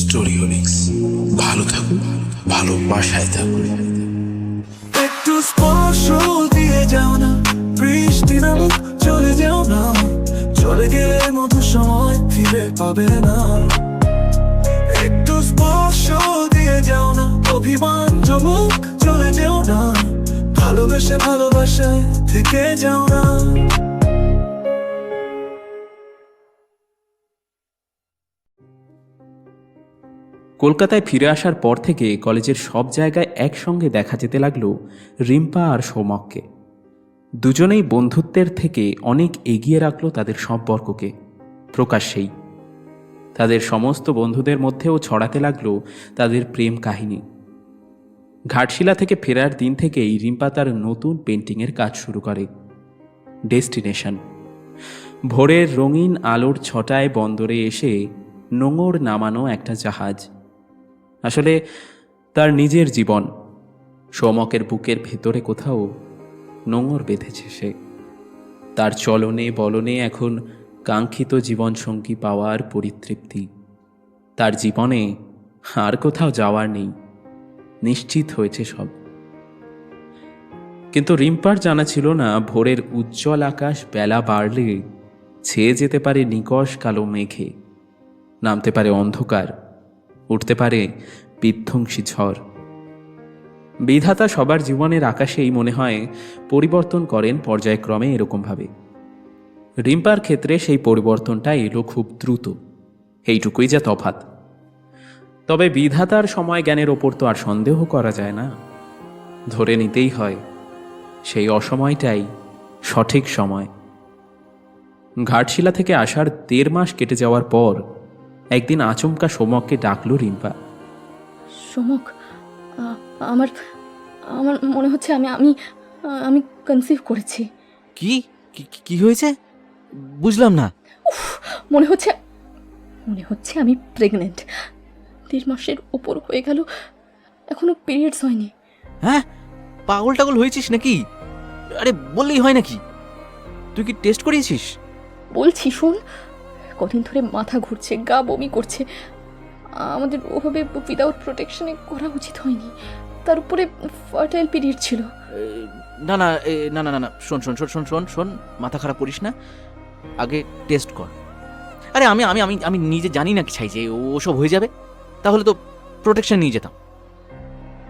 স্টোরিওলিক্স। ভালো থাকুন, ভালোবাসায় থাকুন। একটু স্পর্শ দিয়ে যাও না, বৃষ্টি নামুক চলে যাও না, চলে গেলে মধু সময় ফিরে পাবে না। একটু স্পর্শ দিয়ে যাও না, অভিমান জমুক চলে যাও না, ভালোবেসে ভালোবাসায় থেকে যাও না। কলকাতায় ফিরে আসার পর থেকে কলেজের সব জায়গায় একসঙ্গে দেখা যেতে লাগলো রিম্পা আর সৌমককে। দুজনেই বন্ধুত্বের থেকে অনেক এগিয়ে রাখলো তাদের সম্পর্ককে প্রকাশ্যেই। তাদের সমস্ত বন্ধুদের মধ্যেও ছড়াতে লাগলো তাদের প্রেম কাহিনী। ঘাটশিলা থেকে ফেরার দিন থেকেই রিম্পা তার নতুন পেন্টিংয়ের কাজ শুরু করে। ডেস্টিনেশন। ভোরের রঙিন আলোর ছটায় বন্দরে এসে নোঙর নামানো একটা জাহাজ। আসলে তার নিজের জীবন। সৌমকের বুকের ভেতরে কোথাও নোঙর বেঁধেছে সে। তার চলনে বলনে এখন কাঙ্ক্ষিত জীবনসঙ্গী পাওয়ার পরিতৃপ্তি। তার জীবনে আর কোথাও যাওয়ার নেই, নিশ্চিত হয়েছে সব। কিন্তু রিম্পার জানা ছিল না ভোরের উজ্জ্বল আকাশ বেলা বাড়লে ছেয়ে যেতে পারে নিকষ কালো মেঘে, নামতে পারে অন্ধকার, উঠতে পারে বিধ্বংসী ঝড়। বিধাতা সবার জীবনের আকাশেই মনে হয় পরিবর্তন করেন পর্যায়ক্রমে এরকমভাবে। রিম্পার ক্ষেত্রে সেই পরিবর্তনটা এলো খুব দ্রুত, এইটুকুই যা তফাৎ। তবে বিধাতার সময় জ্ঞানের ওপর তো আর সন্দেহ করা যায় না। ধরে নিতেই হয় সেই অসময়টাই সঠিক সময়। ঘাটশিলা থেকে আসার 1.5 মাস কেটে যাওয়ার পর একদিন আচমকা সৌমককে ডাকলো রিম্পা। সোমক, আমার আমার মনে হচ্ছে আমি আমি আমি কনসিভ করেছি। কি কি হয়েছে বুঝলাম না। মনে হচ্ছে আমি প্রেগনেন্ট। 1.5 মাসের ওপর হয়ে গেল, এখনো পিরিয়ডস হয়নি। হ্যাঁ, পাগল টাগল হয়েছিস নাকি? আরে বললেই হয় নাকি? তুই কি টেস্ট করিয়েছিস? বলছি শোন, কদিন ধরে মাথা ঘুরছে, গা বমি করছে। আমাদের ওভাবে উইদাউট প্রোটেকশনে করা উচিত হয়নি। তার উপরে ফার্টাইল পিরিয়ড ছিল। না না না না না, শোন শোন শোন শোন শোন শোন মাথা খারাপ করিস না, আগে টেস্ট কর। আরে আমি আমি আমি আমি নিজে জানি না কি চাই যে ওসব হয়ে যাবে, তাহলে তো প্রোটেকশন নিয়ে যেতাম।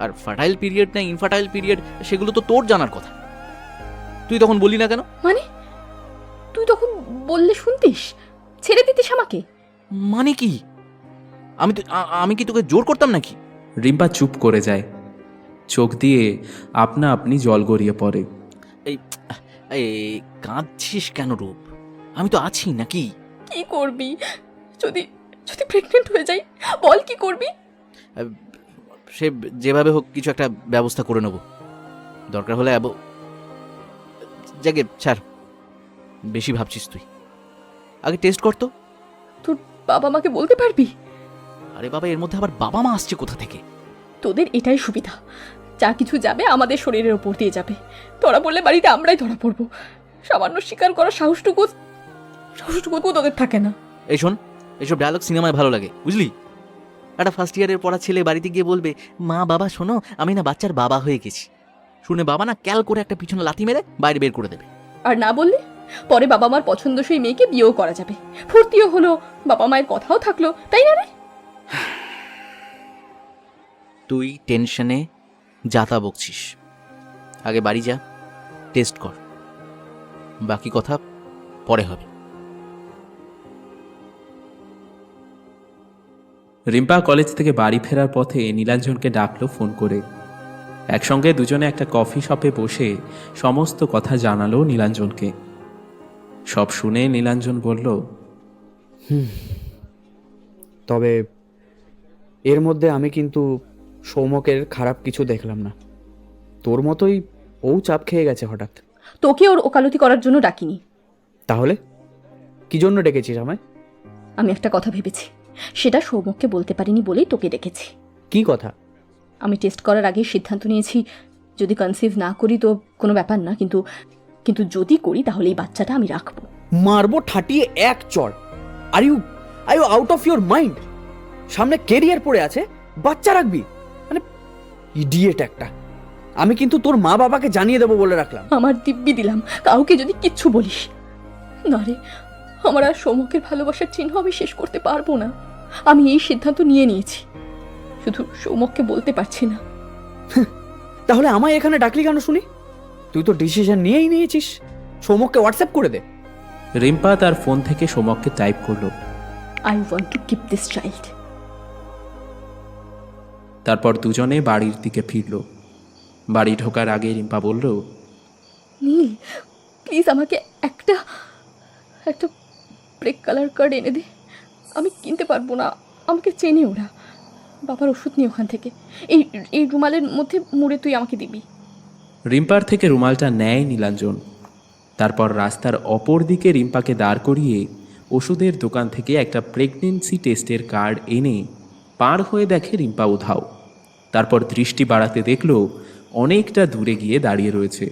আর ফার্টাইল পিরিয়ড না ইনফার্টাইল পিরিয়ড সেগুলো তো তোর জানার কথা, তুই তখন বললি না কেন? মানে তুই তখন বললে শুনতিস, ছেড়ে দিতিস আমাকে? মানে কি? আমি কি তোকে জোর করতাম নাকি? রিম্পা চুপ করে যায়, চোখ দিয়ে আপনা আপনি জল গড়িয়ে পড়ে। এই কাঁদছিস কেন রূপ? আমি তো আছি নাকি? কি করবি যদি যদি প্রেগনেন্ট হয়ে যাই? বল কি করবি? সে যেভাবে হোক কিছু একটা ব্যবস্থা করে নেব, দরকার হলে জাগে ছাড়, বেশি ভাবছিস তুই। আগে টেস্ট কর তো। তোর বাবা মাকে বলতে পারবি? আরে বাবা, এর মধ্যে আবার বাবা মা আসছে কোথা থেকে? তোদের এটাই সুবিধা, যা কিছু যাবে আমাদের শরীরের ওপর দিয়ে যাবে। তোরা বললে বাড়িতে আমরাই ধরা পড়বো। সামান্য স্বীকার করার সাহসটুকু তোদের থাকে না। এই শোন, এইসব ডায়লগ সিনেমায় ভালো লাগে বুঝলি? একটা ফার্স্ট ইয়ারের পড়া ছেলে বাড়িতে গিয়ে বলবে, মা বাবা শোনো, আমি না বাচ্চার বাবা হয়ে গেছি। শুনে বাবা না ক্যাল করে একটা পিছনে লাথি মেরে বাইরে বের করে দেবে। আর না বললে পরে বাবা মার পছন্দসই মেয়েকে বিয়েও করা যাবে, ফুর্তিও হলো, বাবা মায়ের কথাও থাকলো, তাই না রে? তুই টেনশনে যাতা বকছিস, আগে বাড়ি যা, টেস্ট কর, বাকি কথা পরে হবে। রিম্পা কলেজ থেকে বাড়ি ফেরার পথে নীলাঞ্জনকে ডাকলো ফোন করে। একসঙ্গে দুজনে একটা কফি শপে বসে সমস্ত কথা জানালো নীলাঞ্জনকে। সব শুনে নীলাঞ্জন বলল, তবে এর মধ্যে আমি কিন্তু সৌমকের খারাপ কিছু দেখলাম না। তোর মতোই ও চাপ খেয়ে গেছে হঠাৎ। তোকে ওর ওকালতি করার জন্য ডাকিনি। তাহলে কি জন্য ডেকেছিস আমায়? আমি একটা কথা ভেবেছি, সেটা সৌমককে বলতে পারিনি বলেই তোকে ডেকেছি। কি কথা? আমি টেস্ট করার আগে সিদ্ধান্ত নিয়েছি, যদি কনসিভ না করি তো কোনো ব্যাপার না, কিন্তু যদি করি তাহলে এই বাচ্চাটা আমি রাখবো। মারবো ঠাটিয়ে এক চড়। Are you out of your mind? সামনে কেরিয়ার পড়ে আছে, বাচ্চা রাখবি? মানে ইডিয়েট একটা। আমি কিন্তু তোর মা বাবাকে জানিয়ে দেবো বলে রাখলাম। আমার দিব্যি দিলাম, কাউকে যদি কিচ্ছু বলিস না রে, আমার আর সৌমকের ভালোবাসার চিহ্ন আমি শেষ করতে পারবো না। আমি এই সিদ্ধান্ত নিয়ে নিয়েছি, শুধু সৌমককে বলতে পারছি না। তাহলে আমায় এখানে ডাকলি কেন শুনি? তুই তো ডিসিশন নিয়েই নিয়েছিস, সৌমককে হোয়াটসঅ্যাপ করে দে। রিম্পা তার ফোন থেকে সৌমককে টাইপ করলো। I want to keep this child. তারপর দুজনে বাড়ির দিকে ফিরল। বাড়ি ঢোকার আগে রিম্পা বলল, নীল, প্লিজ আমাকে একটা ব্রেক কালার কার্ড এনে দে। আমি কিনতে পারবো না, আমাকে চেনে ওরা। বাবার ওষুধ নিয়ে ওখান থেকে এই রুমালের মধ্যে মুড়ে তুই আমাকে দিবি। রিম্পার থেকে রুমালটা নেয় নীলাঞ্জন। তারপর রাস্তার অপর দিকে রিম্পাকে দাঁড় করিয়ে ওষুধের দোকান থেকে একটা প্রেগনেন্সি টেস্টের কার্ড এনে পার হয়ে দেখে রিম্পা উধাও। তারপর দৃষ্টি বাড়াতে দেখল অনেকটা দূরে গিয়ে দাঁড়িয়ে রয়েছে।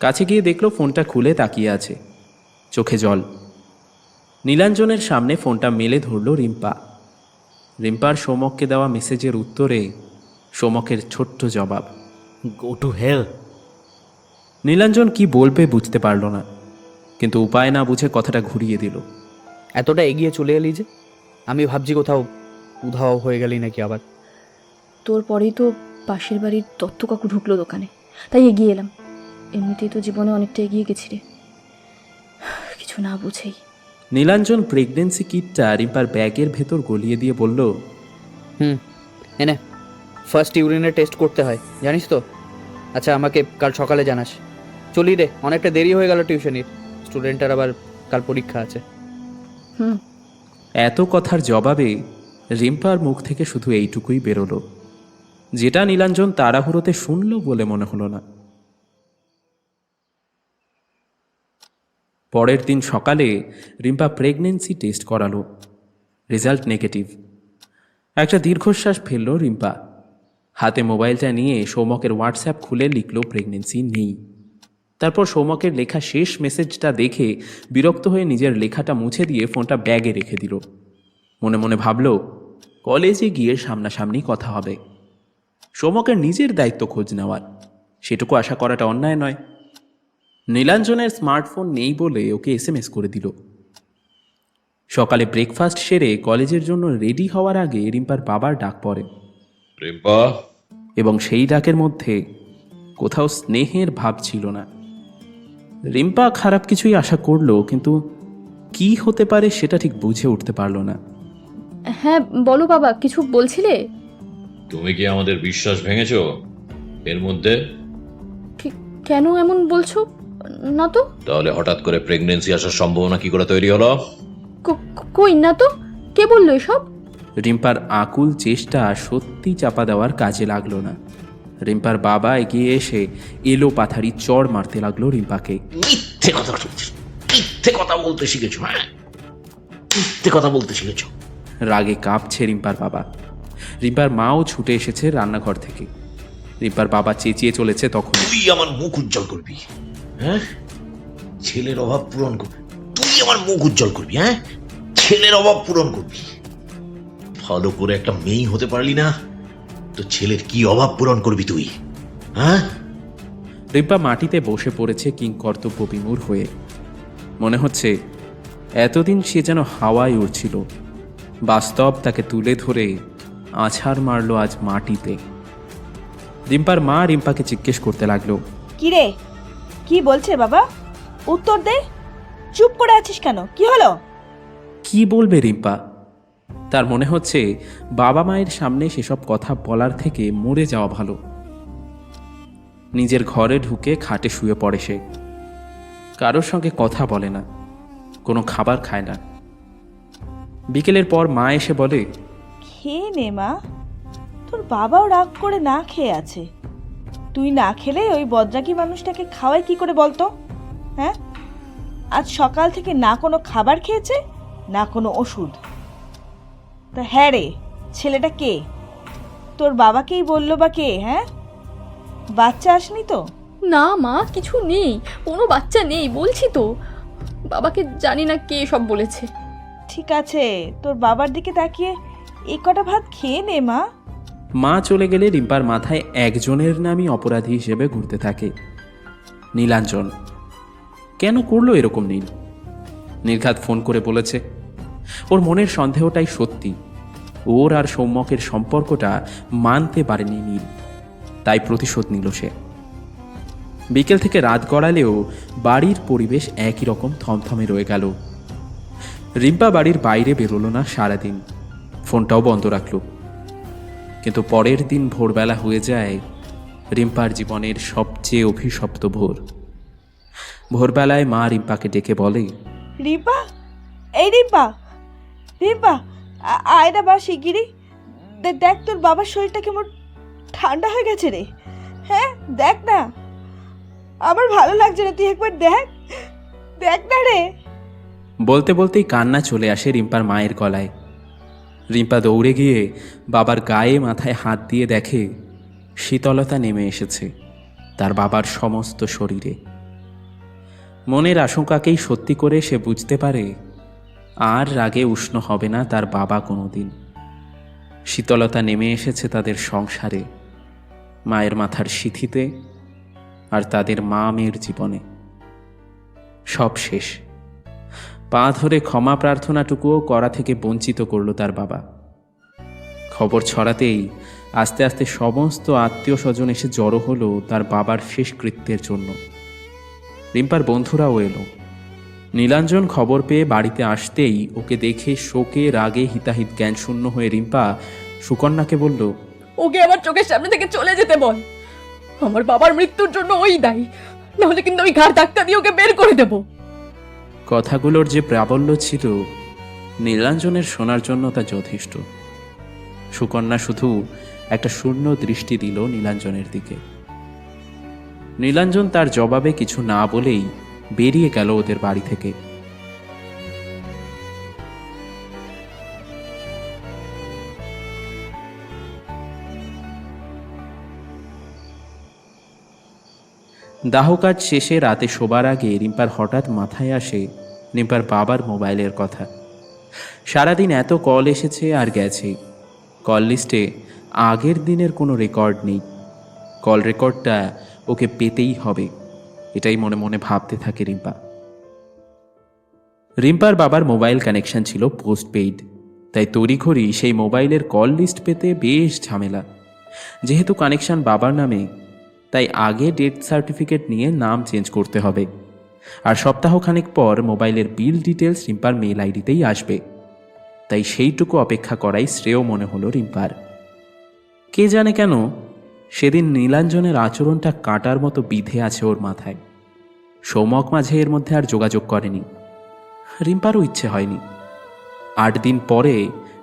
কাছে গিয়ে দেখলো ফোনটা খুলে তাকিয়ে আছে, চোখে জল। নীলাঞ্জনের সামনে ফোনটা মেলে ধরল রিম্পা। রিম্পার সৌমককে দেওয়া মেসেজের উত্তরে সৌমকের ছোট্ট জবাব, গো টু হেল। নীলাঞ্জন কি বলবে বুঝতে পারল না, কিন্তু উপায় না বুঝে কথাটা ঘুরিয়ে দিল। এতটা এগিয়ে চলে এলি যে, আমি ভাবছি কোথাও উধাও হয়ে গেলি নাকি আবার। তোর পরেই তো পাশের বাড়ির দত্ত কাকু ঢুকলো দোকানে, তাই এগিয়ে এলাম। এমনিতেই তো জীবনে অনেকটা এগিয়ে গেছি রে, কিছু না বুঝেই। নীলাঞ্জন প্রেগনেন্সি কিটটা রিম্পার ব্যাগের ভেতর গলিয়ে দিয়ে বলল, এনে ফার্স্ট ইউরিনের টেস্ট করতে হয়, জানিস তো? আচ্ছা, আমাকে কাল সকালে জানাস। চলি রে, অনেকটা দেরি হয়ে গেল টিউশনির, স্টুডেন্টের আবার কাল পরীক্ষা আছে। এত কথার জবাবে রিম্পার মুখ থেকে শুধু এইটুকুই বেরোলো, যেটা নীলাঞ্জন তাড়াহুড়োতে শুনল বলে মনে হলো না। পরের দিন সকালে রিম্পা প্রেগনেন্সি টেস্ট করালো, রেজাল্ট নেগেটিভ। একটা দীর্ঘশ্বাস ফেলল রিম্পা। হাতে মোবাইলটা নিয়ে সৌমকের হোয়াটসঅ্যাপ খুলে লিখল প্রেগনেন্সি নেই। তারপর সৌমকের লেখা শেষ মেসেজটা দেখে বিরক্ত হয়ে নিজের লেখাটা মুছে দিয়ে ফোনটা ব্যাগে রেখে দিল। মনে মনে ভাবল, কলেজে গিয়ে সামনাসামনি কথা হবে। সৌমকের নিজের দায়িত্ব খোঁজ নেওয়ার, সেটুকু আশা করাটা অন্যায় নয়। নীলাঞ্জনের স্মার্টফোন নেই বলে ওকে SMS করে দিল। সকালে ব্রেকফাস্ট সেরে কলেজের জন্য রেডি হওয়ার আগে রিম্পার বাবার ডাক পড়ে। রিম্পা, এবং সেই ডাকের মধ্যে কোথাও স্নেহের ভাব ছিল না। রিম্পা খারাপ কিছুই আশা করলো, কিন্তু কি হতে পারে সেটা ঠিক বুঝে উঠতে পারল না। হ্যাঁ বলো বাবা, কিছু বলছিলে? তুমি কি আমাদের বিশ্বাস ভেঙেছো এর মধ্যে? কেন এমন বলছো? না তো। তাহলে হঠাৎ করে প্রেগন্যান্সি আসার সম্ভাবনা কি করে তৈরি হলো? কই না তো, কে বললো এসব? রিম্পার আকুল চেষ্টা সত্যি চাপা দেওয়ার কাজে লাগলো না। রিম্পার বাবা এগিয়ে এসে এলো পাথারি চড় মারতে লাগলো রিম্পাকে। মিথ্যে কথা বলছিস, মিথ্যে কথা বলতে শিখেছো? হ্যাঁ, মিথ্যে কথা বলতে শিখেছো। রাগে কাঁপছে রিম্পার বাবা। রিম্পার মাও ছুটে এসেছে রান্নাঘর থেকে। রিম্পার বাবা চেঁচিয়ে চলেছে তখন, তুই আমার মুখ উজ্জ্বল করবি? হ্যাঁ, ছেলের অভাব পূরণ করবি? তুই আমার মুখ উজ্জ্বল করবি? হ্যাঁ, ছেলের অভাব পূরণ করবি? ভালো করে একটা মেয়ে হতে পারলি না তো ছেলের কি অভাব পূরণ করবি তুই? হ্যাঁ। রিম্পা মাটিতে বসে পড়েছে কিংকর্তব্য বিমূঢ় হয়ে। মনে হচ্ছে এতদিন সে যেন হাওয়ায় উড়ছিল, বাস্তব তাকে তুলে ধরে আছাড় মারল আজ মাটিতে। রিম্পার মা রিম্পাকে জিজ্ঞেস করতে লাগলো, কি রে, কি বলছে বাবা? উত্তর দে, চুপ করে আছিস কেন? কি হলো? কি বলবে রিম্পা? তার মনে হচ্ছে বাবা মায়ের সামনে সেসব কথা বলার থেকে মরে যাওয়া ভালো। নিজের ঘরে ঢুকে খাটে শুয়ে পড়ে সে। কারোর সঙ্গে কথা বলে না, কোনো খাবার খায় না। বিকেলের পর মা এসে বলে, খেয়ে নে মা, তোর বাবাও রাগ করে না খেয়ে আছে। তুই না খেলে ওই বজ্রাকি মানুষটাকে খাওয়াই কি করে বলতো? হ্যাঁ, আজ সকাল থেকে না কোনো খাবার খেয়েছে না কোনো ওষুধ। তা হ্যাঁ রে, ছেলেটা কে? তোর বাবাকেই বললো বা কে? হ্যাঁ, বাচ্চা আসেনি তো? না মা, কিছু নেই, কোনো বাচ্চা নেই বলছি তো। বাবাকে জানি না কে সব বলেছে। ঠিক আছে, তোর বাবার দিকে তাকিয়ে এ কটা ভাত খেয়ে নে মা। মা চলে গেলে রিম্পার মাথায় একজনের নামই অপরাধী হিসেবে ঘুরতে থাকে, নীলাঞ্জন। কেন করলো এরকম নীল? নির্ঘাত ফোন করে বলেছে। ওর মনের সন্দেহটাই সত্যি, ওর আর সৌম্যকের সম্পর্কটা মানতে পারেনি নীল, তাই প্রতিশোধ নিল সে। বিকেল থেকে রাত গড়ালেও বাড়ির পরিবেশ একই রকম থমথমে রয়ে গেল। রিম্পা বাড়ির বাইরে বেরোলো না সারাদিন, ফোনটাও বন্ধ রাখলো। কিন্তু পরের দিন ভোরবেলা হয়ে যায় রিম্পার জীবনের সবচেয়ে অভিশপ্ত ভোর। ভোরবেলায় মা রিম্পাকে ডেকে বলে, রিম্পা, এই রিম্পা, রিম্পা, আয় না বা শিগগিরি। দেখ তোর বাবার শরীরটা কেমন ঠান্ডা হয়ে গেছে রে। হ্যাঁ দেখ না, আমার ভালো লাগছে না, তুই একবার দেখ, দেখ না রে। বলতে বলতেই কান্না চলে আসে রিম্পার মায়ের গলায়। রিম্পা দৌড়ে গিয়ে বাবার গায়ে মাথায় হাত দিয়ে দেখে শীতলতা নেমে এসেছে তার বাবার সমস্ত শরীরে। মনের আশঙ্কাকেই সত্যি করে সে বুঝতে পারে আর রাগে উষ্ণ হবে না তার বাবা কোনোদিন। শীতলতা নেমে এসেছে তাদের সংসারে, মায়ের মাথার সিঁথিতে, আর তাদের মা মেয়ের জীবনে। সব শেষ। পা ধরে ক্ষমা প্রার্থনাটুকুও করা থেকে বঞ্চিত করল তার বাবা। খবর ছড়াতেই আস্তে আস্তে সমস্ত আত্মীয় স্বজন এসে জড়ো হলো তার বাবার শেষ কৃত্যের জন্য। রিম্পার বন্ধুরাও এলো। নীলাঞ্জন খবর পেয়ে বাড়িতে আসতেই ওকে দেখে শোকে রাগে হিতাহিত জ্ঞানশূন্য হয়ে রিম্পা সুকন্যাকে বলল, ওকে আমার চোখের সামনে থেকে চলে যেতে বল। আমার বাবার মৃত্যুর জন্য ওই দায়ী, নাহলে কিন্তু আমি ঘাড় ধাক্কা দিয়ে ওকে বের করে দেব। কথাগুলোর যে প্রাবল্য ছিল নীলাঞ্জনের শোনার জন্য তা যথেষ্ট। সুকন্যা শুধু একটা শূন্য দৃষ্টি দিল নীলাঞ্জনের দিকে। নীলাঞ্জন তার জবাবে কিছু না বলেই বেরিয়ে গেল ওদের বাড়ি থেকে। দাহ কাজ শেষে রাতে শোবার আগে রিম্পার হঠাৎ মাথায় আসে রিম্পার বাবার মোবাইলের কথা। সারাদিন এত কল এসেছে আর গেছে, কল লিস্টে আগের দিনের কোনো রেকর্ড নেই। কল রেকর্ডটা ওকে পেতেই হবে, এটাই মনে মনে ভাবতে থাকে রিম্পা। রিম্পার বাবার মোবাইল কানেকশন ছিল পোস্টপেইড, তাই তড়িঘড়ি সেই মোবাইলের কল লিস্ট পেতে বেশ ঝামেলা। যেহেতু কানেকশন বাবার নামে, তাই আগে ডেথ সার্টিফিকেট নিয়ে নাম চেঞ্জ করতে হবে, আর সপ্তাহখানেক পর মোবাইলের বিল ডিটেলস রিম্পার মেল আইডিতেই আসবে। তাই সেইটুকু অপেক্ষা করাই শ্রেয় মনে হলো রিম্পার। কে জানে কেন সেদিন নীলাঞ্জনের আচরণটা কাঁটার মতো বিধে আছে ওর মাথায়। সৌমক মাঝে এর মধ্যে আর যোগাযোগ করেনি, রিম্পারও ইচ্ছে হয়নি। 8 দিন পরে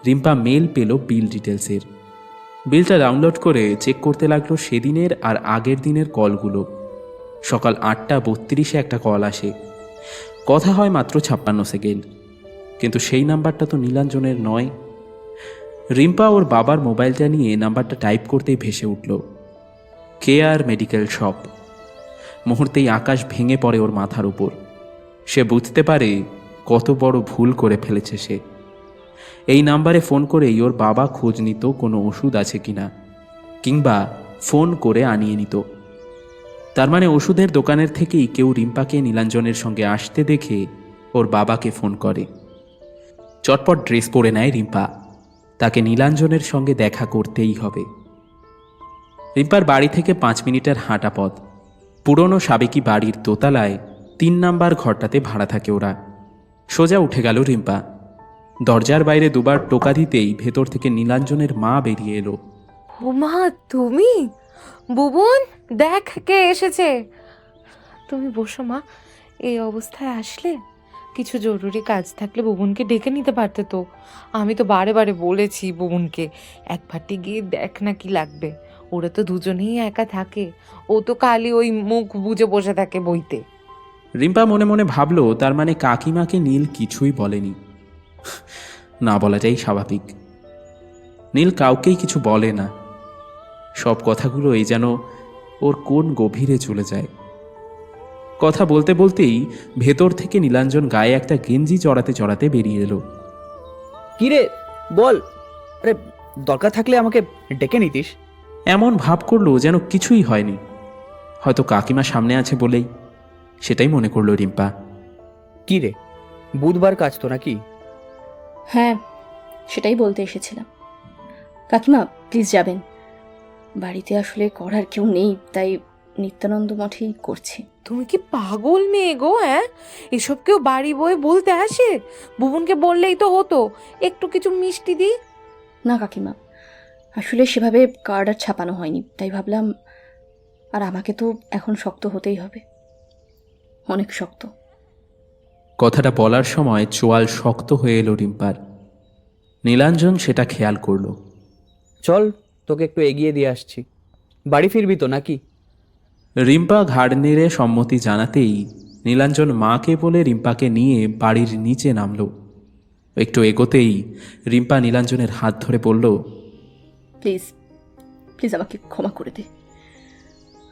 রিম্পা মেল পেল বিল ডিটেলসের। বিলটা ডাউনলোড করে চেক করতে লাগলো সেদিনের আর আগের দিনের কলগুলো। সকাল 8:32 একটা কল আসে, কথা হয় মাত্র 56 সেকেন্ড, কিন্তু সেই নাম্বারটা তো নীলাঞ্জনের নয়। রিম্পা ওর বাবার মোবাইলটা নিয়ে নাম্বারটা টাইপ করতেই ভেসে উঠল কেয়ার মেডিকেল শপ। মুহূর্তেই আকাশ ভেঙে পড়ে ওর মাথার উপর। সে বুঝতে পারে কত বড় ভুল করে ফেলেছে সে। এই নাম্বারে ফোন করেই ওর বাবা খোঁজ নিত কোনো ওষুধ আছে কিনা, কিংবা ফোন করে আনিয়ে নিত। তার মানে ওষুধের দোকানের থেকেই কেউ রিম্পাকে নীলাঞ্জনের সঙ্গে আসতে দেখে ওর বাবাকে ফোন করে। চটপট ড্রেস পরে নেয় রিম্পা, তাকে নীলাঞ্জনের সঙ্গে দেখা করতেই হবে। রিম্পার বাড়ি থেকে 5 মিনিটের হাঁটা পথ। পুরনো সাবেকি বাড়ির দোতলায় 3 নাম্বার ঘরটাতে ভাড়া থাকে ওরা। সোজা উঠে গেল রিম্পা। দরজার বাইরে দুবার টোকা দিতেই ভেতর থেকে নীলাঞ্জনের মা বেরিয়ে এলো। উমা, তুমি? বুবুন, দেখ কে এসেছে। তুমি বসো মা, এই অবস্থায় আসলে কিছু জরুরি কাজ থাকলে বুবুনকে ডেকে নিতে পারতে তো। আমি তো বারে বারে বলেছি বুবুনকে একবারটি গিয়ে দেখ না কি লাগবে। ওরা তো দুজনেই একা থাকে, ও তো খালি ওই মুখ বুজে বসে থাকে বইতে। রিম্পা মনে মনে ভাবলো তার মানে কাকিমাকে নীল কিছুই বলেনি। না বলাটাই স্বাভাবিক। নীল কাউকেই কিছু বলে না, সব কথাগুলো এই যেন ওর কোন গভীরে চলে যায়। কথা বলতে বলতেই ভেতর থেকে নীলাঞ্জন গায়ে একটা গেঞ্জি চড়াতে চড়াতে বেরিয়ে এলো। কিরে বল, আরে দরকার থাকলে আমাকে ডেকে নিতিস। এমন ভাব করলো যেন কিছুই হয়নি, হয়তো কাকিমা সামনে আছে বলেই। সেটাই মনে করলো রিম্পা। কি রে, বুধবার কাজ তো নাকি? হ্যাঁ, সেটাই বলতে এসেছিলাম। কাকিমা প্লিজ যাবেন, বাড়িতে আসলে করার কেউ নেই, তাই নিত্যানন্দ মঠেই করছি। তুমি কি পাগল মেয়ে গো? হ্যাঁ, এসব কেউ বাড়ি বয়ে বলতে আসে? ভুবনকে বললেই তো হতো, একটু কিছু মিষ্টি দিই। না কাকিমা, আসলে সেভাবে কার্ড আর ছাপানো হয়নি, তাই ভাবলাম। আর আমাকে তো এখন শক্ত হতেই হবে, অনেক শক্ত। কথাটা বলার সময় চোয়াল শক্ত হয়ে এলো রিম্পার। নীলাঞ্জন সেটা খেয়াল করলো। চল তোকে একটু এগিয়ে দিয়ে আসছি। বাড়ি ফিরবি তো নাকি? রিম্পা ঘাড় নেড়ে সম্মতি জানাতেই নীলাঞ্জন মাকে বলে রিম্পাকে নিয়ে বাড়ির নিচে নামল। একটু এগোতেই রিম্পা নীলাঞ্জনের হাত ধরে বলল, প্লিজ প্লিজ আমাকে ক্ষমা করে দে।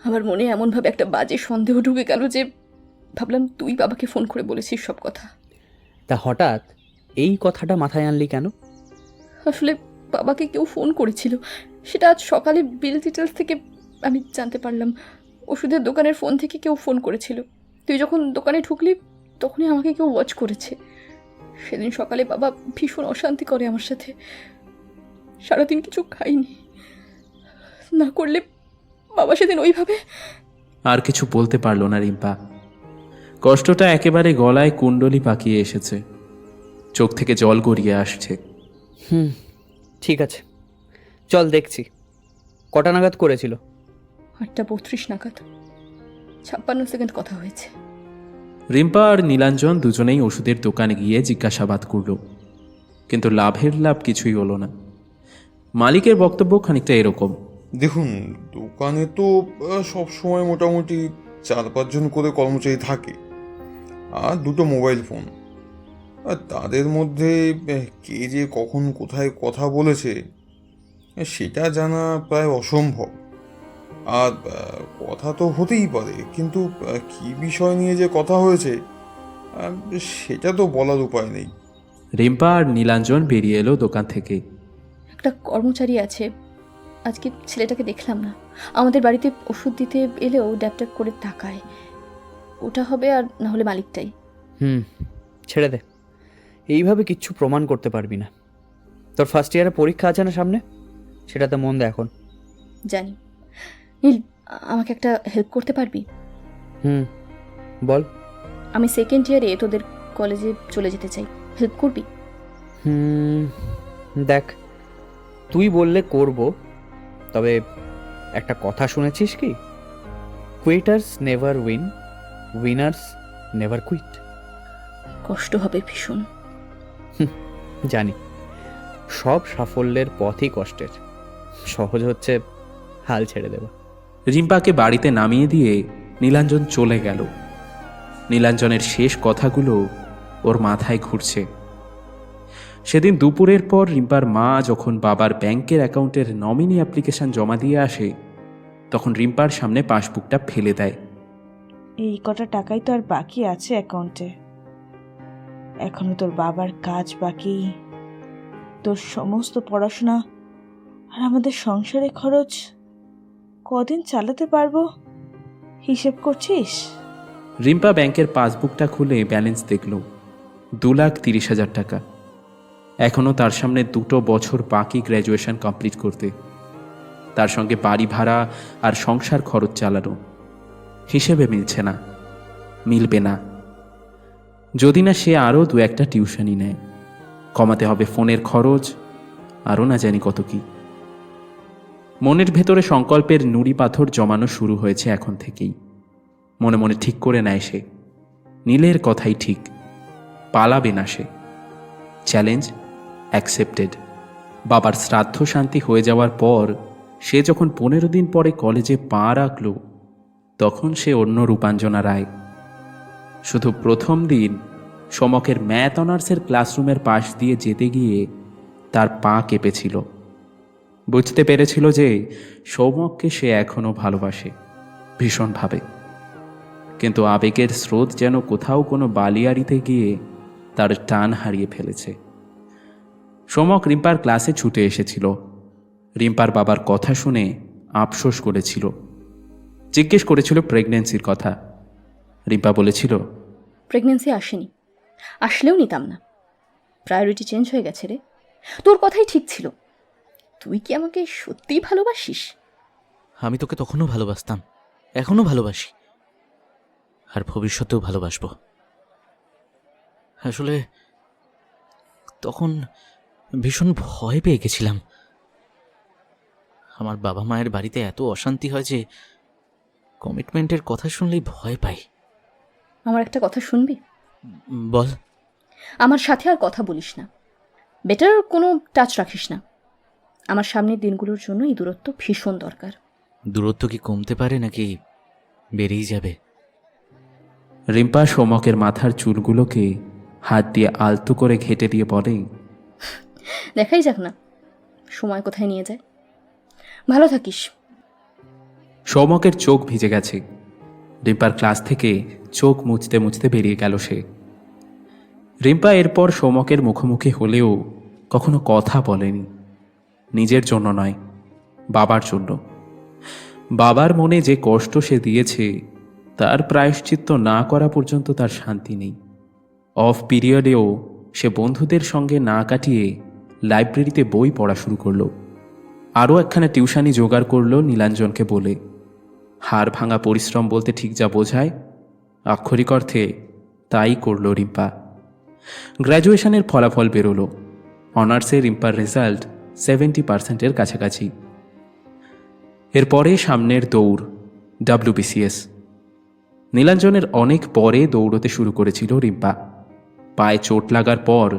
আমার মনে এমনভাবে একটা বাজে সন্দেহ ঢুকে গেল যে ভাবলাম তুই বাবাকে ফোন করে বলেছিস সব কথা। তা হঠাৎ এই কথাটা মাথায় আনলি কেন? আসলে বাবাকে কেউ ফোন করেছিল, সেটা আজ সকালে বিল ডিটেলস থেকে আমি জানতে পারলাম। ওষুধের দোকানের ফোন থেকে কেউ ফোন করেছিল। তুই যখন দোকানে ঢুকলি তখনই আমাকে কেউ ওয়াচ করেছে। সেদিন সকালে বাবা ভীষণ অশান্তি করে আমার সাথে, সারাদিন কিছু খাইনি। না করলে বাবা সেদিন ওইভাবে। আর কিছু বলতে পারল না রিম্পা। কষ্টটা একেবারে গলায় কুণ্ডলি পাকিয়ে এসেছে, চোখ থেকে জল গড়িয়ে আসছে। ঠিক আছে, চল দেখছি। কটা নাগাদ করেছিল? 8:32 নাগাদ, 56 সেকেন্ড কথা হয়েছে। রিম্পা আর নীলাঞ্জন দুজনেই ওষুধের দোকানে গিয়ে জিজ্ঞাসাবাদ করল, কিন্তু লাভের লাভ কিছুই হলো না। মালিকের বক্তব্য খানিকটা এরকম। দেখুন, দোকানে তো সব সময় মোটামুটি 4-5 জন করে কর্মচারী থাকে, আর 2টো মোবাইল ফোন। আর তাদের মধ্যে কে যে কখন কোথায় কথা বলেছে সেটা জানা প্রায় অসম্ভব। আর কথা তো হতেই পারে, কিন্তু কী বিষয় নিয়ে যে কথা হয়েছে সেটা তো বলার উপায় নেই। রিম্পা আর নীলাঞ্জন বেরিয়ে এলো দোকান থেকে। একটা কর্মচারী আছে, আজকে ছেলেটাকে দেখলাম না। আমাদের বাড়িতে ওষুধ দিতে এলেও ড্যাপ ড্যাপ করে তাকায়। ওটা হবে, আর না হলে মালিকটাই। ছেড়ে দে, এইভাবে কিচ্ছু প্রমাণ করতে পারবি না। তোর ফার্স্ট ইয়ারে পরীক্ষা আছে না সামনে, সেটাতে মন দে এখন। জানি। নীল, আমাকে একটা হেল্প করতে পারবি? বল। আমি সেকেন্ড ইয়ারে তোদের কলেজে চলে যেতে চাই, হেল্প করবি? দেখ, তুই বললে করব, তবে একটা কথা শুনেছিস কি? Quitters never win, winners never quit. কষ্ট হবে ভীষণ। জানি, সব সাফল্যের পথই কষ্টের। সহজ হচ্ছে হাল ছেড়ে দেওয়া। রিম্পাকে বাড়িতে নামিয়ে দিয়ে নীলাঞ্জন চলে গেল। নীলাঞ্জনের শেষ কথাগুলো ওর মাথায় ঘুরছে। সেদিন দুপুরের পর রিম্পার মা যখন বাবার ব্যাংকের অ্যাকাউন্টের নমিনি অ্যাপ্লিকেশন জমা দিয়ে আসে, তখন রিম্পার সামনে পাসবুকটা ফেলে দেয়। এই কটা টাকাই তো আর বাকি আছে অ্যাকাউন্টে। এখনো তোর বাবার কাজ বাকি, তোর সমস্ত পড়াশোনা আর আমাদের সংসারে খরচ কদিন চালাতে পারবো হিসেব করছিস? রিম্পা ব্যাংকের পাসবুকটা খুলে ব্যালেন্স দেখল, 2,30,000 টাকা। এখনও তার সামনে 2 বছর বাকি গ্র্যাজুয়েশন কমপ্লিট করতে, তার সঙ্গে বাড়ি ভাড়া আর সংসার খরচ চালানো। হিসেবে মিলছে না, মিলবে না, যদি না সে আরও 2-1টা টিউশনই নেয়। কমাতে হবে ফোনের খরচ, আরও না জানি কত কি। মনের ভেতরে সংকল্পের নুড়ি পাথর জমানো শুরু হয়েছে এখন থেকেই। মনে মনে ঠিক করে নেয় সে, নীলের কথাই ঠিক, পালাবে না সে। Challenge accepted. বাবার শ্রাদ্ধ শান্তি হয়ে যাওয়ার পর সে যখন 15 দিন পরে কলেজে পা রাখল, তখন সে অন্য রূপাঞ্জনা রায়। শুধু প্রথম দিন সমকের ম্যাথ অনার্সের ক্লাসরুমের পাশ দিয়ে যেতে গিয়ে তার পা কেঁপেছিল। বুঝতে পেরেছিল যে সৌমককে সে এখনও ভালোবাসে ভীষণভাবে, কিন্তু আবেগের স্রোত যেন কোথাও কোনো বালিয়াড়িতে গিয়ে তার টান হারিয়ে ফেলেছে। সোমক রিম্পার ক্লাসে ছুটে এসেছিল। রিম্পার বাবার কথা শুনে আফসোস করেছিল, জিজ্ঞেস করেছিল প্রেগন্যান্সির কথা। রিম্পা বলেছিল, প্রেগনেন্সি আসেনি, আসলেও নিতাম না। প্রায়োরিটি চেঞ্জ হয়ে গেছে রে। তোর কথাই ঠিক ছিল। তুই কি আমাকে সত্যিই ভালোবাসিস? আমি তোকে তখনও ভালোবাসতাম, এখনো ভালোবাসি, আর ভবিষ্যতেও ভালোবাসবো। আসলে তখন ভীষণ ভয় পেয়ে গেছিলাম। আমার বাবা মায়ের বাড়িতে এত অশান্তি হয় যে কমিটমেন্টের কথা শুনলেই ভয় পাই। আমার একটা কথা শুনবি? বল। আমার সাথে আর কথা বলিস না, বেটার কোনো টাচ রাখিস না। আমার সামনের দিনগুলোর জন্য এই দূরত্ব ভীষণ দরকার। দূরত্ব কি কমতে পারে নাকি বেড়েই যাবে? রিম্পা সোমকের মাথার চুলগুলোকে হাত দিয়ে আলতো করে ঘেঁটে দিয়ে বলে, দেখাই যাক না সময় কোথায় নিয়ে যায়। ভালো থাকিস। সৌমকের চোখ ভিজে গেছে। রিম্পার ক্লাস থেকে চোখ মুছতে মুছতে বেরিয়ে গেল সে। রিম্পা এরপর সৌমকের মুখোমুখি হলেও কখনো কথা বলেনি। নিজের জন্য নয়, বাবার জন্য। বাবার মনে যে কষ্ট সে দিয়েছে তার প্রায়শ্চিত্ত না করা পর্যন্ত তার শান্তি নেই। অফ পিরিয়ডেও সে বন্ধুদের সঙ্গে না কাটিয়ে লাইব্রেরিতে বই পড়া শুরু করলো। আরও একখানা টিউশানি জোগাড় করলো নীলাঞ্জনকে বলে। হাড় ভাঙা পরিশ্রম বলতে ঠিক যা বোঝায়, আক্ষরিক অর্থে তাই করল রিম্পা। গ্র্যাজুয়েশনের ফলাফল বেরোলো। অনার্সে রিম্পার রেজাল্ট 70% কাছাকাছি। এরপরে সামনের দৌড় WBCS। নীলাঞ্জনের অনেক পরে দৌড়তে শুরু করেছিল রিম্পা। পায়ে চোট লাগার পর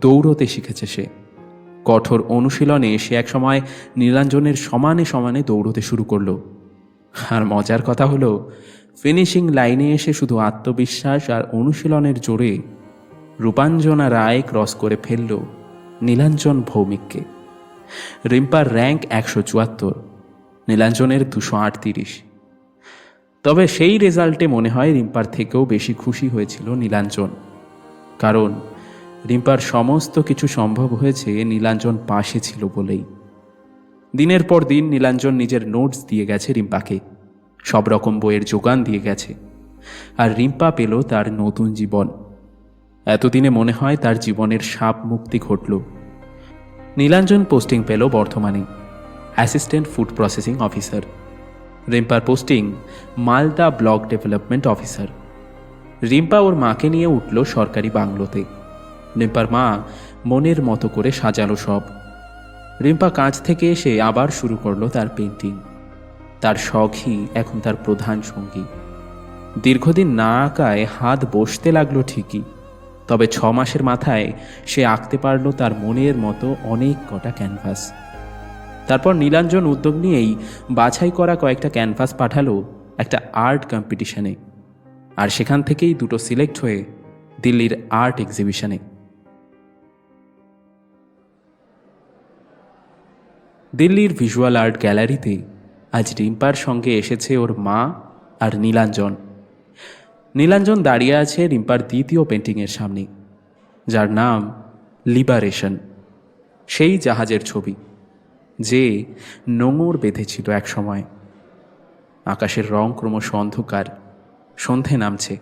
দৌড়তে শিখেছে সে। কঠোর অনুশীলনে সে একসময় নীলাঞ্জনের সমানে সমানে দৌড়তে শুরু করলো। আর মজার কথা হলো, ফিনিশিং লাইনে এসে শুধু আত্মবিশ্বাস আর অনুশীলনের জোরে রূপাঞ্জনা রায় ক্রস করে ফেলল নীলাঞ্জন ভৌমিককে। রিম্পার র্যাঙ্ক 174, নীলাঞ্জনের 238। তবে সেই রেজাল্টে মনে হয় রিম্পার থেকেও বেশি খুশি হয়েছিল নীলাঞ্জন, কারণ রিম্পার সমস্ত কিছু সম্ভব হয়েছে নীলাঞ্জন পাশে ছিল বলেই। দিনের পর দিন নীলাঞ্জন নিজের নোটস দিয়ে গেছে রিম্পাকে, সব রকম বইয়ের যোগান দিয়ে গেছে, আর রিম্পা পেল তার নতুন জীবন। এতদিনে মনে হয় তার জীবনের সাপ মুক্তি ঘটল। নীলাঞ্জন পোস্টিং পেল বর্ধমানে, অ্যাসিস্ট্যান্ট ফুড প্রসেসিং অফিসার। রিম্পার posting Malda block development officer. Rimpa ওর মাকে নিয়ে উঠল সরকারি বাংলোতে। রিম্পার মা মনের মতো করে সাজালো সব। রিম্পা কাজ থেকে এসে আবার শুরু করলো তার পেন্টিং। তার শখই এখন তার প্রধান সঙ্গী। দীর্ঘদিন না আঁকায় হাত বসতে লাগলো ঠিকই, তবে 6 মাসের মাথায় সে আঁকতে পারল তার মনের মতো অনেক কটা ক্যানভাস। তারপর নীলাঞ্জন উদ্যোগ নিয়েই বাছাই করা কয়েকটা ক্যানভাস পাঠালো একটা আর্ট কম্পিটিশনে, আর সেখান থেকেই 2টো সিলেক্ট হয়ে দিল্লির আর্ট এক্সিবিশনে। দিল্লির ভিজুয়াল আর্ট গ্যালারিতে আজ রিম্পার সঙ্গে এসেছে ওর মা আর নীলাঞ্জন। নীলাঞ্জন দাঁড়িয়ে আছে রিম্পার দ্বিতীয় পেন্টিংয়ের সামনে, যার নাম লিবারেশন। সেই জাহাজের ছবি যে নোঙর বেঁধেছিল এক সময়। আকাশের রং ক্রমশ অন্ধকার, সন্ধে নামছে।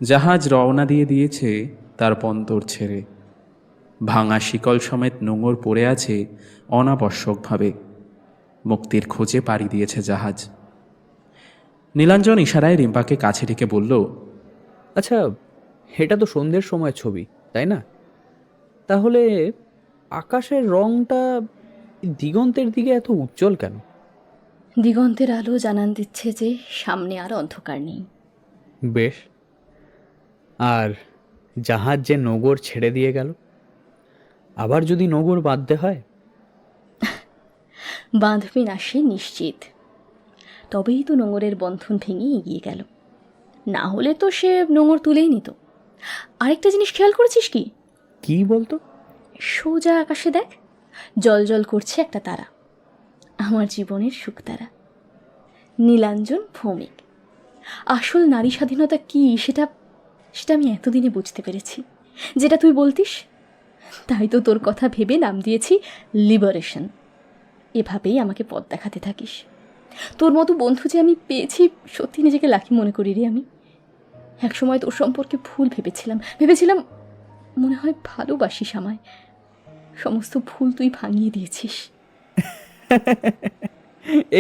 জাহাজ রওনা দিয়ে দিয়েছে তার বন্দর ছেড়ে। ভাঙা শিকল সমেত নোঙর পড়ে আছে অনাবশ্যকভাবে। মুক্তির খোঁজে পাড়ি দিয়েছে জাহাজ। নীলাঞ্জন ইশারায় রিম্পাকে কাছে ডেকে বলল, আচ্ছা, এটা তো সন্ধ্যের সময় ছবি, তাই না? তাহলে আকাশের রংটা দিগন্তের দিকে এত উজ্জ্বল কেন? দিগন্তের আলো জানান দিচ্ছে যে সামনে আর অন্ধকার নেই। বেশ। আর জাহাজ যে নগর ছেড়ে দিয়ে গেল, আবার যদি নগর বাঁধতে হয়? বাঁধবে না সে নিশ্চিত, তবেই তো নোঙরের বন্ধন ভেঙে এগিয়ে গেল। না হলে তো সে নোঙর তুলেই নিত। আরেকটা জিনিস খেয়াল করেছিস কি? কি বলতো? সোজা আকাশে দেখ, জল জল করছে একটা তারা, আমার জীবনের শুকতারা, নীলাঞ্জন ভৌমিক। আসল নারী স্বাধীনতা কি সেটা আমি এতদিনে বুঝতে পেরেছি। যেটা তুই বলতিস, তাই তো তোর কথা ভেবে নাম দিয়েছি লিবারেশন। এভাবেই আমাকে পথ দেখাতে থাকিস। তোর মতো বন্ধু যে আমি পেয়েছি, সত্যি নিজেকে লাকি মনে করি রে। আমি একসময় তোর সম্পর্কে ভুল ভেবেছিলাম মনে হয় ভালোবাসিস আমায়। সমস্ত ভুল তুই ভাঙিয়ে দিয়েছিস।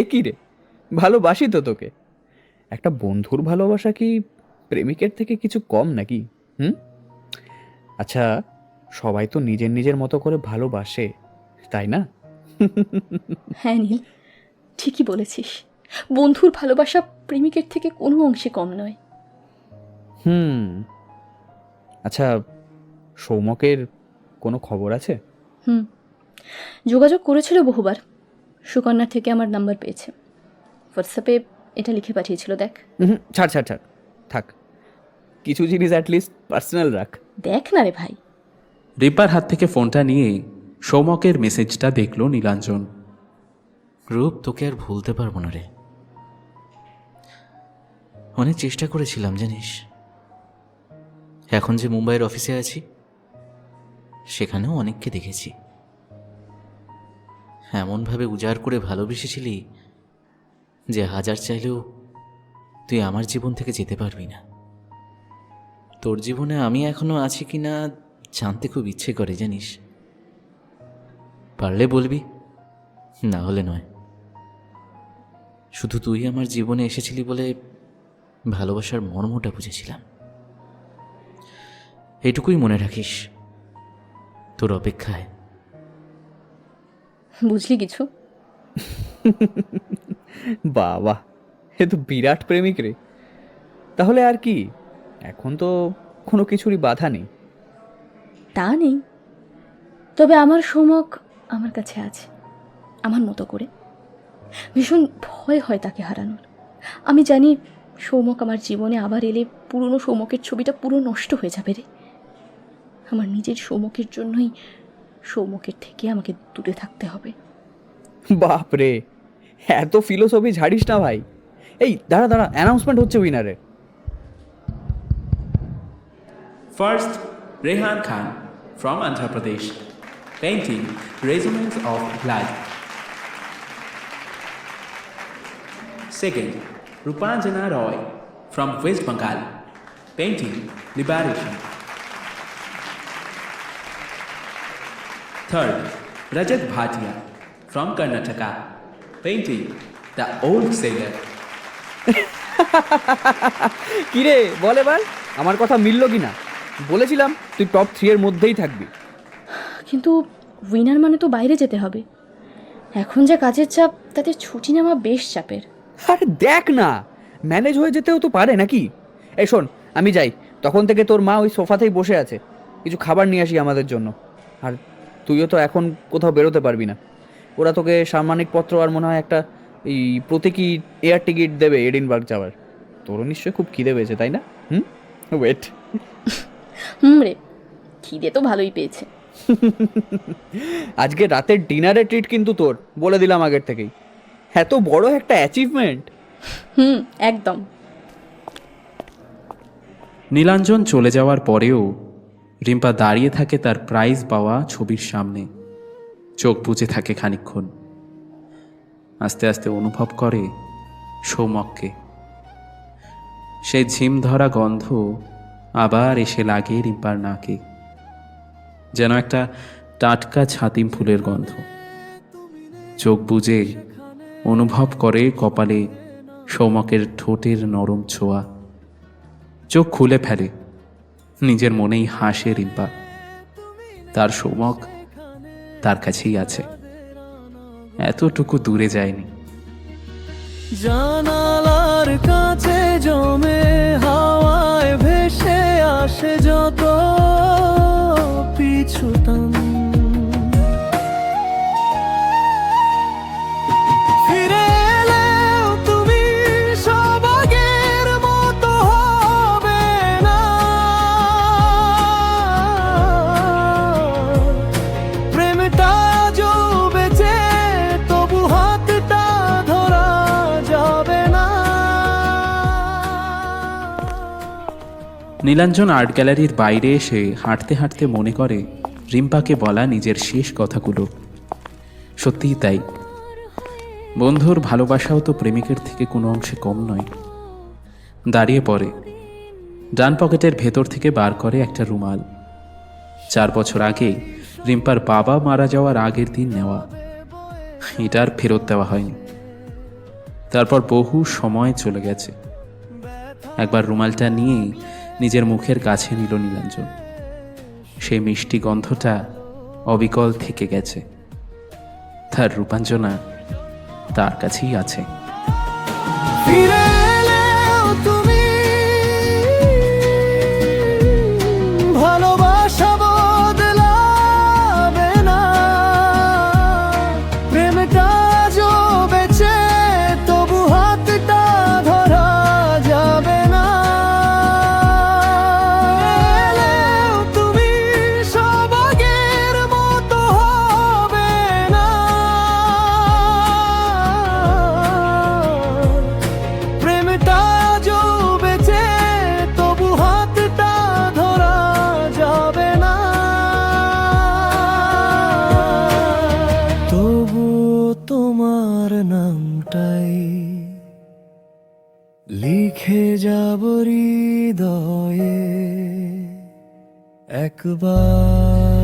এ কি রে, ভালোবাসি তো তোকে। একটা বন্ধুর ভালোবাসা কি প্রেমিকের থেকে কিছু কম নাকি? আচ্ছা, সবাই তো নিজের নিজের মতো করে ভালোবাসে, তাই না? হ্যাঁ নীল, ঠিকই বলেছিস। বন্ধুর ভালোবাসা প্রেমিকের থেকে কোনো অংশে কম নয়। আচ্ছা, সৌমকের কোনো খবর আছে? যোগাযোগ করেছিল বহুবার। সুকন্যা থেকে আমার নাম্বার পেয়েছে, হোয়াটসঅ্যাপে এটা লিখে পাঠিয়েছিল, দেখ। ছাড় ছাড় ছাড়, থাক। কিছু জিনিস অ্যাটলিস্ট পার্সোনাল রাখ। দেখ না রে ভাই। রিম্পার হাত থেকে ফোনটা নিয়ে সৌমকের মেসেজটা দেখল নীলাঞ্জন। রূপ, তোকে আর ভুলতে পারবো না রে। অনেক চেষ্টা করেছিলাম জানিস। এখন যে মুম্বাইয়ের অফিসে আছি, সেখানেও অনেককে দেখেছি এমনভাবে উজাড় করে ভালোবেসেছিলি যে হাজার চাইলেও তুই আমার জীবন থেকে যেতে পারবি না। তোর জীবনে আমি এখনো আছি কি না জানতে খুব ইচ্ছে করে জানিস। পারলে বলবি, না হলে নয়। শুধু তুই আমার জীবনে এসেছিলি বলে ভালোবাসার মর্মটা বুঝেছিলাম। এইটুকুই মনে রাখিস, তোর অপেক্ষায়। বুঝলি কিছু? বাবা, এ তো বিরাট প্রেমিক রে। তাহলে আর কি, এখন তো কোনো কিছুরই বাধা নেই। তা নেই, তবে আমার সৌমক আমার কাছে আছে, আমার মতো করে। ভীষণ ভয় হয় তাকে হারানোর। আমি জানি সৌমক আমার জীবনে আবার এলে পুরনো সৌমকের ছবিটা পুরো নষ্ট হয়ে যাবে রে। আমার নিজের সৌমকের জন্যই সৌমকের থেকে আমাকে দূরে থাকতে হবে। বাপ রে, এত ফিলোসফি ঝাড়িস না ভাই। এই দাঁড়া দাঁড়া, অ্যানাউন্সমেন্ট হচ্ছে উইনারের। First, Rehan Khan from Andhra Pradesh, painting Resonance of Light. Second, Rupanjana Roy from West Bengal, painting Liberation. Third, Rajat Bhatia from Karnataka, painting The Old Sailor. কিরে বল এবার, আমার কথা মিলল কি না? বলেছিলাম তুই টপ 3 এর মধ্যেই থাকবি। কিন্তু উইনার মানে তো বাইরে যেতে হবে। এখন যা কাজের চাপ, তাতে ছুটি নেওয়া বেশ চাপের। আরে দেখ না, ম্যানেজ হয়ে যেতেও তো পারে নাকি। এই শোন, আমি যাই। তখন থেকে তোর মা ওই সোফাতেই বসে আছে, কিছু খাবার নিয়ে আসি আমাদের জন্য। আর তুইও তো এখন কোথাও বেরোতে পারবি না। ওরা তোকে সাম্মানিক পত্র আর মনে হয় একটা এই প্রতীকী এয়ার টিকিট দেবে এডিনবার্গ যাওয়ার। তোরও নিশ্চয়ই খুব খিদে পেয়েছে, তাই না? ওয়েট। রে, খিদে তো ভালোই পেয়েছে। আজকে রাতের ডিনারের ট্রিট কিন্তু তোর, বলে দিলাম আগের থেকেই। এত বড় একটা অ্যাচিভমেন্ট। একদম। নীলাঞ্জন চলে যাওয়ার পরেও রিম্পা দাঁড়িয়ে থাকে তার প্রাইজ পাওয়া ছবির সামনে, চোখ বুজে থাকে খানিকক্ষণ। আস্তে আস্তে অনুভব করে সৌমককে। সেই ঝিম ধরা গন্ধ আবার এসে লাগে রিম্পার নাকে, যেন একটা টাটকা ছাতিম ফুলের গন্ধ। চোখ বুজে অনুভব করে কপালে সৌমকের ঠোঁটের নরম ছোঁয়া। চোখ খুলে ফেলে, নিজের মনেই হাসে রিম্পা। তার সৌমক তার কাছেই আছে, এতটুকু দূরে যায়নি। জানালার কাছে জমে হাওয়ায় ভেসে আসে যত পিছুটান, ফিরে এলেও তুমি সব আগের মতো হবে না। প্রেমটা যো বেঁচে তবু হাতটা ধরা যাবে না। নীলাঞ্জন আর্ট গ্যালারির বাইরে এসে হাঁটতে হাঁটতে মনে করে রিম্পাকে বলা নিজের শেষ কথাগুলো। সত্যিই তাই, বন্ধুর ভালোবাসাও তো প্রেমিকের থেকে কোনো অংশে কম নয়। দাঁড়িয়ে পড়ে, ডান পকেটের ভেতর থেকে বার করে একটা রুমাল। 4 বছর আগে রিম্পার বাবা মারা যাওয়ার আগের দিন নেওয়া, এটা আর ফেরত দেওয়া হয়নি। তারপর বহু সময় চলে গেছে। একবার রুমালটা নিয়ে নিজের মুখের কাছে নিল নীলাঞ্জন। সেই মিষ্টি গন্ধটা অবিকল থেকে গেছে। তার রূপাঞ্জনা তার কাছেই আছে। ফিরে এলেও তুমি ভালোবাসা বদলাবে না, প্রেমটা যো বেঁচে তবু হাতটা ধরা যাবে না। এলেও তুমি সব আগের মতো হবে না, প্রেমটা যো বেঁচে তবু হাতটা ধরা যাবে না। তবু তোমার নামটাই লিখে যাব হৃদয়ে একবার।